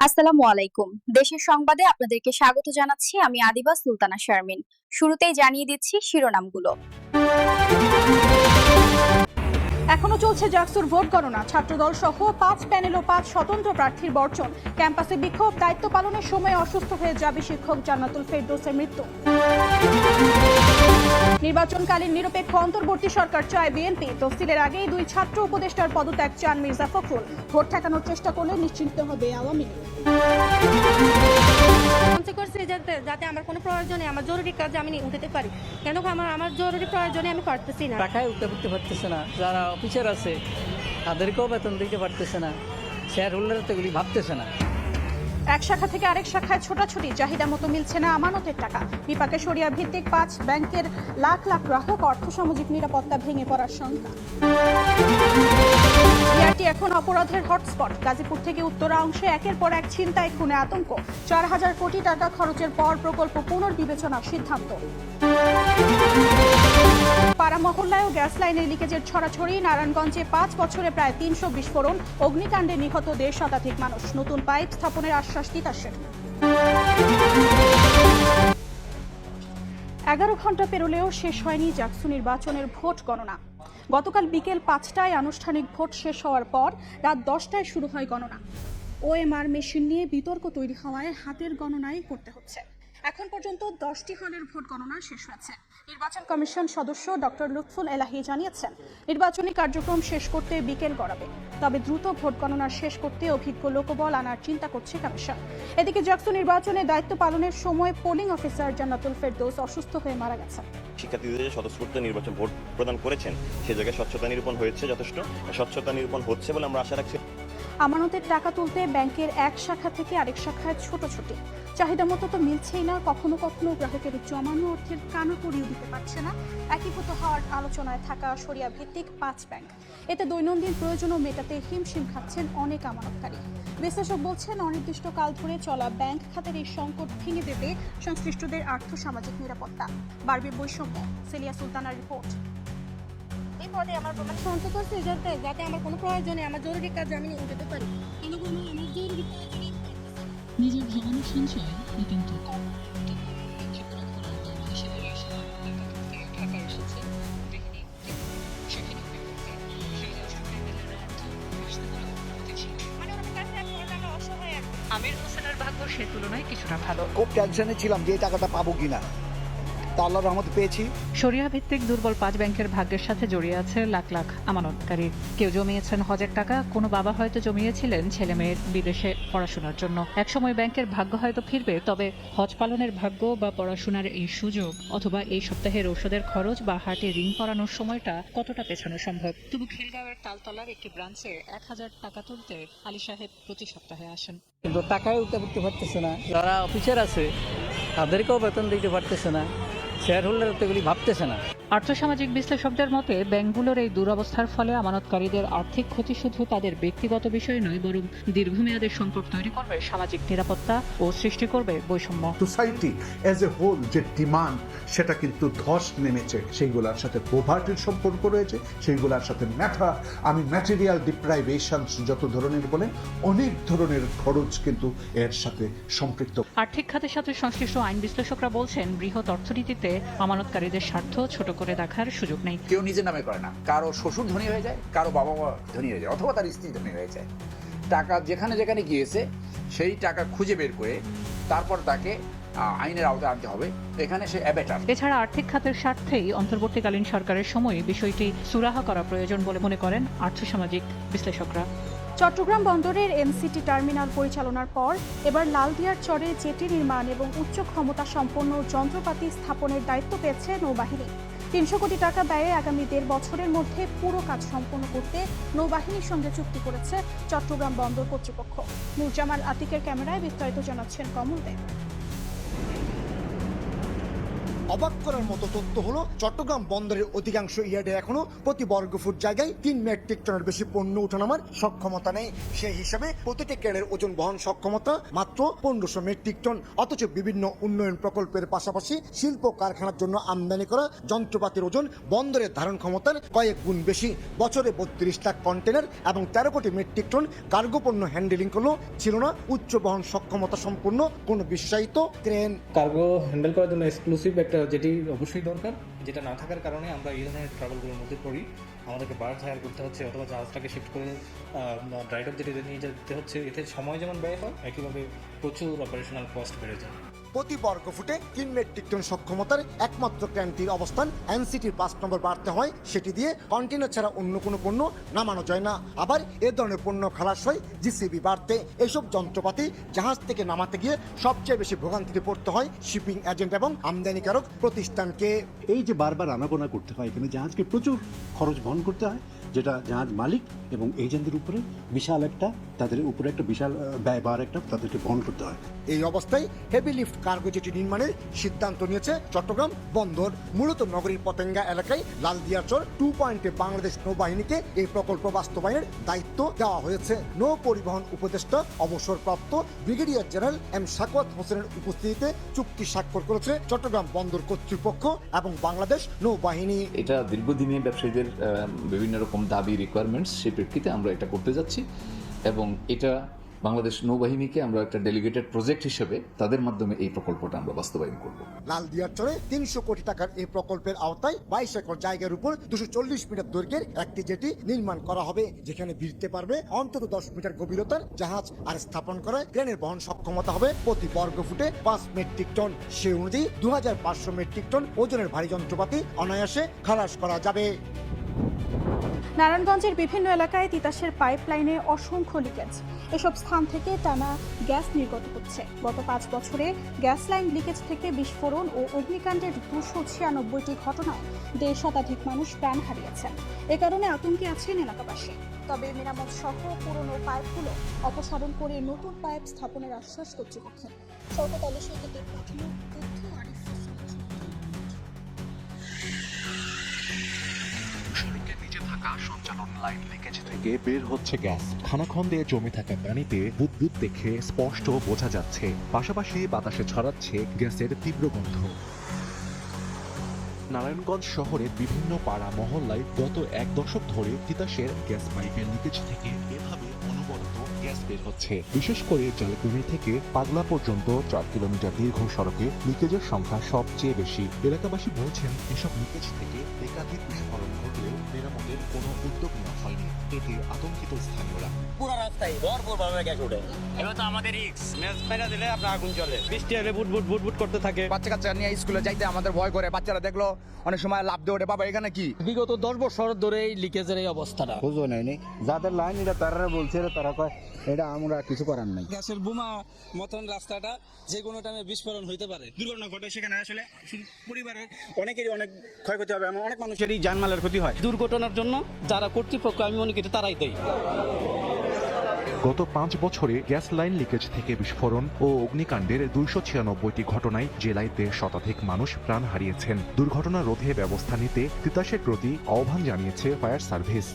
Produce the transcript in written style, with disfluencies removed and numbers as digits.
আসসালামু আলাইকুম। দেশের সংবাদে আপনাদেরকে স্বাগত জানাচ্ছি। আমি আদিবা সুলতানা শারমিন। শুরুতেই জানিয়ে দিচ্ছি শিরোনামগুলো। এখনো চলছে জাকসুর ভোট গণনা। ছাত্রদল সহ 5 প্যানেল ও 5 স্বতন্ত্র প্রার্থীর বর্জন। ক্যাম্পাসে বিক্ষোভ, দায়িত্ব পালনের সময় অসুস্থ হয়ে যাবে শিক্ষক জান্নাতুল ফেরদৌসের মৃত্যু। নির্বাচনকালীন নিরপেক্ষ অন্তর্বর্তী সরকার চায় বিএনপি। তফসিলের আগেই 2 ছাত্র উপদেষ্টার পদত্যাগ চান মির্জা ফখরুল। ভোট ঠেকানোর চেষ্টা করলে নিশ্চিন্ত হবে আওয়ামী লীগ। যাতে আমার কোনো প্রয়োজনে আমার জরুরি কাজে আমি উঠতে পারি, কেন আমার জরুরি প্রয়োজনে আমি করতেছি না। টাকায় উঠতে পারতেছে না, যারা অফিসার আছে তাদেরকেও বেতন দিতে পারতেছে না, শেয়ার হোল্ডার তো এগুলি ভাবতেছে না। এক শাখা থেকে আরেক শাখায় ছোটাছুটি, চাহিদা মতো মিলছে না আমানতের টাকা। বিপাকে শরিয়া ভিত্তিক 5 ব্যাংকের লাখ লাখ গ্রাহক, অর্থসামাজিক নিরাপত্তা ভেঙে পড়ার শঙ্কা। বিআরটি এখন অপরাধের হটস্পট। গাজীপুর থেকে উত্তরা অংশে একের পর এক ছিনতাই, খুনে আতঙ্ক। 4000 কোটি টাকা খরচের পর প্রকল্প পুনর্বিবেচনার সিদ্ধান্ত। পাড়া মহল্লায়ও গ্যাস লাইনের লিকেজের ছড়াছড়ি। নারায়ণগঞ্জে 5 বছরে প্রায় 300 বিস্ফোরণ। অগ্নিকাণ্ডে নিহত 1.5 শতাধিক মানুষ। নতুন পাইপ স্থাপনের আশ্বাস তিতাসের। 11 ঘন্টা পেরোলেও শেষ হয়নি জাকসু নির্বাচনের ভোট গণনা। গতকাল বিকেল 5টায় আনুষ্ঠানিক ভোট শেষ হওয়ার পর রাত 10টায় শুরু হয় গণনা। ওএমআর মেশিন নিয়ে বিতর্ক তৈরি হওয়ায় হাতের গণনাই করতে হচ্ছে। এখন পর্যন্ত 10টি হলের ভোট গণনা শেষ হয়েছে। নির্বাচন কমিশন সদস্য ডক্টর লুৎফুল এলাহি জানিয়েছেন, নির্বাচনী কার্যক্রম শেষ করতে বিকেল গড়াবে। তবে দ্রুত ভোট গণনা শেষ করতে অভিজ্ঞ লোকবল আনার চিন্তা করছে কমিশন। এদিকে জাকসু নির্বাচনে দায়িত্ব পালনের সময় পোলিং অফিসার জান্নাতুল ফেরদৌস অসুস্থ হয়ে মারা গেছেন। শিক্ষার্থীদের যে স্বতঃস্ফূর্ত নির্বাচন ভোট প্রদান করেছেন, সেই জায়গায় স্বচ্ছতা নিরূপণ হয়েছে, যথেষ্ট স্বচ্ছতা নিরূপণ হচ্ছে বলে আমরা আশা রাখছি। আমানতের টাকা তুলতে ব্যাংকের এক শাখা থেকে আরেক শাখায় ছোটাছুটি। চাহিদা মতো তো মিলছেই না, কখনো কখনো গ্রাহকের জমানো অর্থের কানাকড়িও দিতে পারছে না। একীভূত হওয়ার আলোচনায় থাকা শরিয়া ভিত্তিক 5 ব্যাংক, এতে দৈনন্দিন প্রয়োজনও মেটাতে হিমশিম খাচ্ছেন অনেক আমানতকারী। বিশ্লেষক বলছেন, অনির্দিষ্টকাল ধরে চলা ব্যাংক খাতের এই সংকট ভেঙে দেবে সংশ্লিষ্টদের আর্থসামাজিক নিরাপত্তা, বাড়বে বৈষম্য। সেলিয়া সুলতানার রিপোর্ট। এই পদে আমার প্রমাণ করছে যাতে আমার কোনো প্রয়োজনে আমার জরুরি কাজে আমি উঠতে পারি, কেন আমার জরুরি প্রয়োজনে নিজের জমানো সঞ্চয় নিতান্ত কম। আমির হোসেনের ভাগ্য সে তুলনায় কিছুটা ভালো। খুব টেনশনে ছিলাম যে এই টাকাটা পাবো কিনা, তা আল্লাহর রহমতে পেয়েছি। শরিয়া ভিত্তিক দুর্বল 5 ব্যাংকের ভাগ্যের সাথে জড়িয়ে আছে লাখ লাখ আমানতকারী। কেউ জমিয়েছেন হজের টাকা, কোনো বাবা হয়তো জমিয়েছিলেন ছেলে মেয়ের বিদেশে পড়াশোনার জন্য। একসময় ব্যাংকের ভাগ্য হয়তো ফিরবে, তবে হজ পালনের ভাগ্য বা পড়াশোনার এই সুযোগ, অথবা এই সপ্তাহের ঔষধের খরচ বা হাটে ঋণ করানোর সময়টা কতটা পেছানো সম্ভব। তবু খিলগাঁওয়ের তালতলার একটি ব্রাঞ্চে 1000 টাকা তুলতে আলী সাহেব প্রতি সপ্তাহে আসেন। কিন্তু টাকায় উঠতে পারতেছে না, যারা অফিসার আছে তাদেরকেও বেতন দিতে পারতেছে না, শেয়ার হোল্ডার তো এগুলি ভাবতেছে না। আর্থসামাজিক বিশ্লেষকদের মতে, ব্যাংকগুলোর এই দুরবস্থার ফলে আমানতকারীদের আর্থিক ক্ষতি শুধু তাদের ব্যক্তিগত বিষয় নয়, বরং দীর্ঘমেয়াদের সংকট তৈরি করবে সামাজিক নিরাপত্তা ও সৃষ্টি করবে বৈষম্য। সোসাইটি অ্যাজ এ হোল যে ডিমান্ড, সেটা কিন্তু ধস নেমেছে। সেইগুলোর সাথে পোভার্টির সম্পর্ক রয়েছে, সেইগুলোর সাথে ম্যাটেরিয়াল ডিপ্রাইভেশন যত ধরনের বলেন, অনেক ধরনের খরচ কিন্তু এর সাথে সম্পৃক্ত। আর্থিক খাতের সাথে সংশ্লিষ্ট আইন বিশ্লেষকরা বলছেন, বৃহৎ অর্থনীতিতে আমানতকারীদের স্বার্থ ছোট করে দেখার সুযোগ নেই। কেউ নিজের নামে করে না, কারো শ্বশুর ধনী হয়ে যায়, কারো বাবা মা ধনী হয়ে যায়, অথবা তার স্ত্রী ধনী হয়ে যায়। টাকা যেখানে যেখানে গিয়েছে সেই টাকা খুঁজে বের করে তারপর তাকে আইনের আওতায় আনতে হবে। এখানে সে অ্যাবেটার। এছাড়া আর্থিক খাতের স্বার্থেই অন্তর্বর্তীকালীন সরকারের সময় বিষয়টি সুরাহা করা প্রয়োজন বলে মনে করেন আর্থসামাজিক বিশ্লেষকরা। চট্টগ্রাম বন্দরের এমসিটি টার্মিনাল পরিচালনার পর এবার লালদিয়ার চরে জেটি নির্মাণ এবং উচ্চ ক্ষমতা সম্পন্ন যন্ত্রপাতি স্থাপনের দায়িত্ব পেয়েছে নৌবাহিনী। 300 কোটি টাকা ব্যয়ে আগামী 1.5 বছরের মধ্যে পুরো কাজ সম্পন্ন করতে নৌবাহিনীর সঙ্গে চুক্তি করেছে চট্টগ্রাম বন্দর কর্তৃপক্ষ। নুরজামাল আতিকের ক্যামেরায় বিস্তারিত জানাচ্ছেন কমল দেব। অবাক করার মতো তথ্য হলো চট্টগ্রাম বন্দরের অধিকাংশ ইয়ার্ডে এখনো প্রতি বর্গফুট জায়গায় 3 মেট্রিক টনের বেশি পণ্য ওঠানামার সক্ষমতা নেই। সেই হিসাবে প্রতিটি ক্রেনের ওজন বহন সক্ষমতা মাত্র 1500 মেট্রিক টন। অথচ বিভিন্ন উন্নয়ন প্রকল্পের পাশাপাশি শিল্প কারখানার জন্য আমদানি করা যন্ত্রপাতির ওজন বন্দরের ধারণ ক্ষমতার কয়েক গুণ বেশি। বছরে 32 লাখ কন্টেনার এবং 13 কোটি মেট্রিক টন কার্গো পণ্য হ্যান্ডেলিং করলেও ছিল না উচ্চ বহন সক্ষমতা সম্পূর্ণ কোনো বিশ্বায়িত ক্রেন। কার্গো হ্যান্ডেল করার জন্য এক্সক্লুসিভ একটা যেটি অবশ্যই দরকার, যেটা না থাকার কারণে আমরা এই ধরনের ট্রাভেলগুলোর মধ্যে পড়ি। আমাদেরকে বার্থ হায়ার করতে হচ্ছে অথবা জাহাজটাকে শিফট করে ড্রাই ডক যেটি নিয়ে যেতে হচ্ছে। এতে সময় যেমন ব্যয় হয়, একইভাবে প্রচুর অপারেশনাল কস্ট বেড়ে যায়। প্রতি বর্গফুটে 3 মেট্রিক টন সক্ষমতার একমাত্র ক্রেনটির অবস্থান এনসিটির 5 নম্বর বাড়তে হয়। সেটি দিয়ে কন্টেনার ছাড়া অন্য কোনো পণ্য নামানো যায় না। আবার এ ধরনের পণ্য খালাস হয় জিসিবি বাড়তে। এসব যন্ত্রপাতি জাহাজ থেকে নামাতে গিয়ে সবচেয়ে বেশি ভোগান্তিতে পড়তে হয় শিপিং এজেন্ট এবং আমদানিকারক প্রতিষ্ঠানকে। এই যে বারবার আনাগোনা করতে হয়, এখানে জাহাজকে প্রচুর খরচ বহন করতে হয়, যেটা জাহাজ মালিক এবং এজেন্টদের উপরে বিশাল একটা ব্যয়ভার একটা তাদেরকে বহন করতে হয়। এই অবস্থায় হেভি লিফট কার্গো জেটি নির্মাণের সিদ্ধান্ত নিয়েছে চট্টগ্রাম বন্দর। মূলত নগরীর পতেঙ্গা এলাকায় লালদিয়াচর 2 পয়েন্টে বাংলাদেশ নৌবাহিনীকে এই প্রকল্প বাস্তবায়নের দায়িত্ব দেওয়া হয়েছে। নৌ পরিবহন উপদেষ্টা অবসরপ্রাপ্ত ব্রিগেডিয়ার জেনারেল এম সাকওয়াত হোসেনের উপস্থিতিতে চুক্তি স্বাক্ষর করেছে চট্টগ্রাম বন্দর কর্তৃপক্ষ এবং বাংলাদেশ নৌবাহিনী। এটা দীর্ঘদিনে ব্যবসায়ীদের বিভিন্ন রকম দাবি রিকোয়ারমেন্টস, সেই প্রেক্ষিতে আমরা এটা করতে যাচ্ছি এবং এটা বাংলাদেশ নৌবাহিনীকে আমরা একটা ডেলিগেটেড প্রজেক্ট হিসেবে তাদের মাধ্যমে এই প্রকল্পটা আমরা বাস্তবায়ন করব। লালদিয়াচরে 300 কোটি টাকার এই প্রকল্পের আওতায় 22 একর জায়গার উপর 240 মিটার দৈর্ঘ্যের একটি জেটি নির্মাণ করা হবে, যেখানে ভিড়তে পারবে অন্তত 10 মিটার গভীরতার জাহাজ। আর স্থাপন করা ক্রেনের বহন সক্ষমতা হবে প্রতি বর্গফুটে 5 মেট্রিক টন। সেই অনুযায়ী 2500 মেট্রিক টন ওজনের ভারী যন্ত্রপাতি অনায়াসে খালাস করা যাবে। নারায়ণগঞ্জের বিভিন্ন এলাকায় তিতাসের পাইপলাইনে অসংখ্য লিকেজ। এসব স্থান থেকে টানা গ্যাস নির্গত হচ্ছে। গত 5 বছরে গ্যাস লাইন লিকেজ থেকে বিস্ফোরণ ও অগ্নিকাণ্ডের 296টি ঘটনায় 1.5 শতাধিক মানুষ প্রাণ হারিয়েছেন। এ কারণে আতঙ্কে আছেন এলাকাবাসী। তবে মেরামত সহ পুরনো পাইপগুলো অপসারণ করে নতুন পাইপ স্থাপনের আশ্বাস কর্তৃপক্ষের। শওকত আলী সৈকতের পাঠানো তথ্য আরিফ সঞ্চালন লাইন লিকেজ থেকে বের হচ্ছে গ্যাস। খানাখন্দে জমে থাকা পানিতে বুদবুদ দেখে স্পষ্ট বোঝা যাচ্ছে, পাশাপাশি বাতাসে ছড়াচ্ছে গ্যাসের তীব্র গন্ধ। নারায়ণগঞ্জ শহরের বিভিন্ন পাড়া মহল্লায় গত 1 দশক ধরে তিতাসের গ্যাস পাইপের লিকেজ থেকে এভাবে অনবরত গ্যাস বের হচ্ছে। বিশেষ করে জালকুনি থেকে পাগলা পর্যন্ত 4 কিলোমিটার দীর্ঘ সড়কে লিকেজের সংখ্যা সবচেয়ে বেশি। এলাকাবাসী বলছেন, এসব লিকেজ থেকে একাধিক বিস্ফোরণ ঘটলেও মেরামতের কোনো উদ্যোগ নেওয়া হয়নি। এতে আতঙ্কিত স্থানীয়রা। পুরো রাস্তায় ভরপুর ভাবে গ্যাস ওঠে। এবার তো আমাদের রিস্ক, ম্যাচ মেরা দিলে আপনার আগুন জ্বলে। বৃষ্টি হলে বুট করতে থাকে। বাচ্চা নিয়ে স্কুলে যাইতে আমাদের ভয় করে। বাচ্চারা দেখলো অনেক সময় লাভ দিয়ে ওঠে, বাবা এখানে কি। বিগত 10 বছর ধরে এই লিকেজের এই অবস্থাটা বুঝো নাই যাদের লাইন এটা তারা বলছে, তারা কয় এটা আমরা কিছু করার নাই। গ্যাসের বোমা মতন রাস্তাটা যে কোনো টাইমে বিস্ফোরণ হইতে পারে। দুর্ঘটনা ঘটে, সেখানে আসলে পরিবারের অনেকেরই অনেক ক্ষয়ক্ষতি হবে, অনেক মানুষেরই জানমালের ক্ষতি হয়। দুর্ঘটনার জন্য যারা কর্তৃপক্ষ, আমি মনে করি তারাই দেয়। গত 5 বছরে গ্যাস লাইন লিকেজ থেকে বিস্ফোরণ ও অগ্নিকাণ্ডের 296টি ঘটনায় জেলায় 1.5 শতাধিক মানুষ প্রাণ হারিয়েছেন। দুর্ঘটনা রোধে ব্যবস্থা নিতে তিতাসের প্রতি আহ্বান জানিয়েছে ফায়ার সার্ভিস।